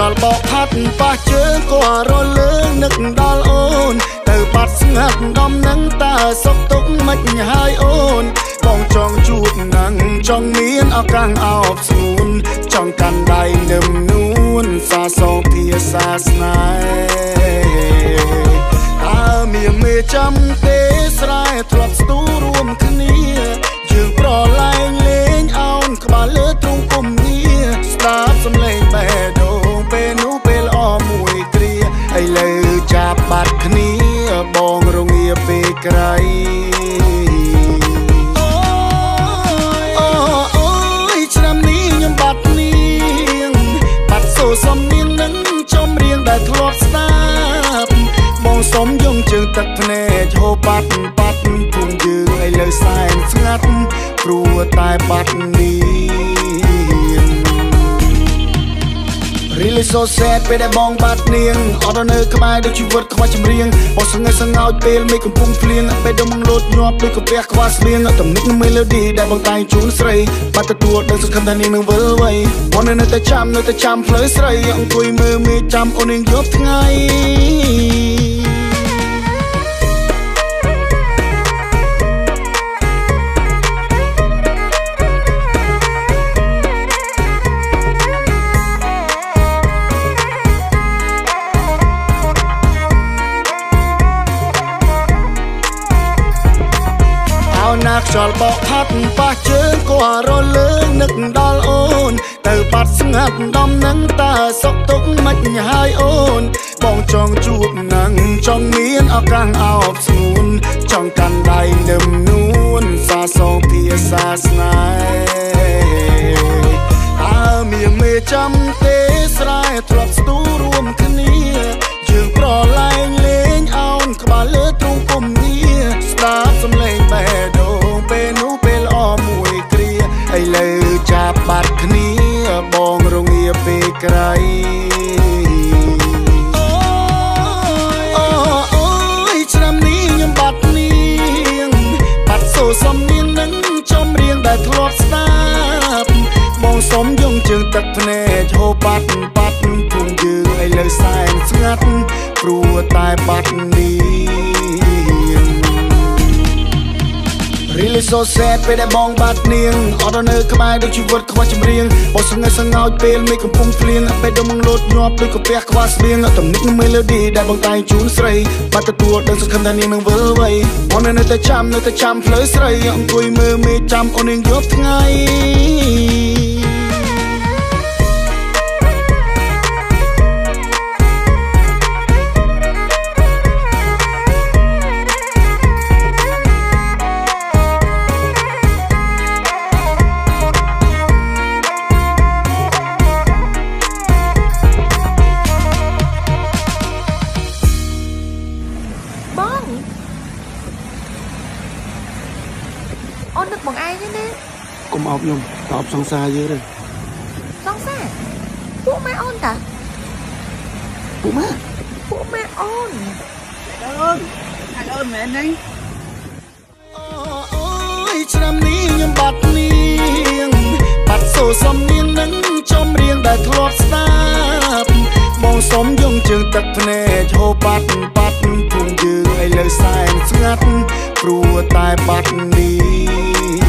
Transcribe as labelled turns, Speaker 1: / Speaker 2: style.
Speaker 1: ល់បោកផាត់ប៉ះជើងក៏រលើងនឹកដល់អូនទៅបាត់ស្ងាត់ដំនឹងតើសុខទុក្ខមិនហើយអូនបងចង់ជួបនឹងចង់មានឱកាសអោបស្ងួនចង់កាន់ដៃនឹមនួនសាសងភាសាស្នេហ៍តើមានមេចាំទេស្រែធ្លាប់ស្ទូរួមគ្នាយើងប្រឡែងលេងអោនក្បាលលើទ្រូងគុំងារស្ដាប់សំឡេងបេះដូងពេលនោះពេលល្អមួយគ្រាឥឡូវចាប់បាត់គ្នាបងរងាពេលក្រៃសំនៀងនឹងចំរៀងដែលធ្លាប់ស្ដាប់បងសុំយងជើងទឹកភ្នែកហូបបាត់ពុំយើងឥឡូវសែនស្ងាត់ព្រោះតែបាត់នេះReally so sad ពេលដែលបងបាត់នាងអត់នៅក្បែរដូចជីវិតខ្វះចម្រៀងបងសង្ហេះសង្ហោចពេលមេឃកំពុងភ្លៀងពេលដែលបងលោតញាប់ដូចកាពះខ្វះស្បៀងទំនិញនឹង melody ដែលបងតែងជូនស្រីបាត់ទទួលដឹងសង្ឃឹមថានាងនឹងវិលវ័យបងនៅតែចាំផ្លូវស្រីអង្គុយមើលមេឃចាំអូននាងយប់ថ្ងៃណាខ្យល់បោកផាត់ប៉ះជើងក៏រលើងនឹកដល់អូនទៅបាត់ស្ងាត់ដំនឹងតើសុខទុក្ខមិនហើយអូនបងចង់ជួបនឹងចង់មានឱកាសអោបស្ងួនចង់កាន់ដៃនឹមនួនសាសងភាសាស្នេហ៍តើមានមេចាំទេស្រែធ្លាប់ស្ទូរួមគ្នាយើងប្រឡែងលេងអោនក្បាលលើទ្រូងគុំងារស្ដាប់សំឡេងបេះដូងពេលនោះពេលល្អមួយគ្រាឥឡូវចាប់បាត់គ្នាបងរងាពេលក្រៃអូយឆ្នាំនេះខ្ញុំបាត់នាងបាត់សូសំនៀងនឹងចំរៀងដែលធ្លាប់ស្ដាប់បងសុំយងជើងទឹកភ្នែកហូបបាត់ពុំយើងឥឡូវសែនស្ងាត់ព្រោះតែបាត់នេះReally so sad ពេលដែលបងបាត់នាងអត់នៅក្បែរដូចជីវិតខ្វះចម្រៀងបងសង្ហេះសង្ហោចពេលមេឃកំពុងភ្លៀងពេលដែលបងលោតញាប់ដូចកាពះខ្វះស្បៀងទំនិញនឹង melody ដែលបងតែងជូនស្រីបាត់ទទួលដឹងសង្ឃឹមថានាងនឹងវិលវ័យបងនៅតែចាំផ្លូវស្រីអង្គុយមើលមេឃចាំអូននាងយប់ថ្ងៃ
Speaker 2: អូននឹកបងឯងទេណា
Speaker 1: កុំអោបខ្ញុំតបសង្សារយើទេស
Speaker 2: ង្សារពួកម៉ែអូនតា
Speaker 1: ពួកម៉ែ
Speaker 2: អូន
Speaker 3: អូនមែនទេ
Speaker 1: អូយឆ្នាំនេះខ្ញុំបាត់នាងបាត់សូសំនៀងនឹងចំរៀងដែលធ្លាប់ស្ដាប់បងសុំយងជើងទឹកភ្នែកហូបបាត់ពុំយើងឥឡូវសែនស្ងាត់ព្រោះតែបាត់នេះ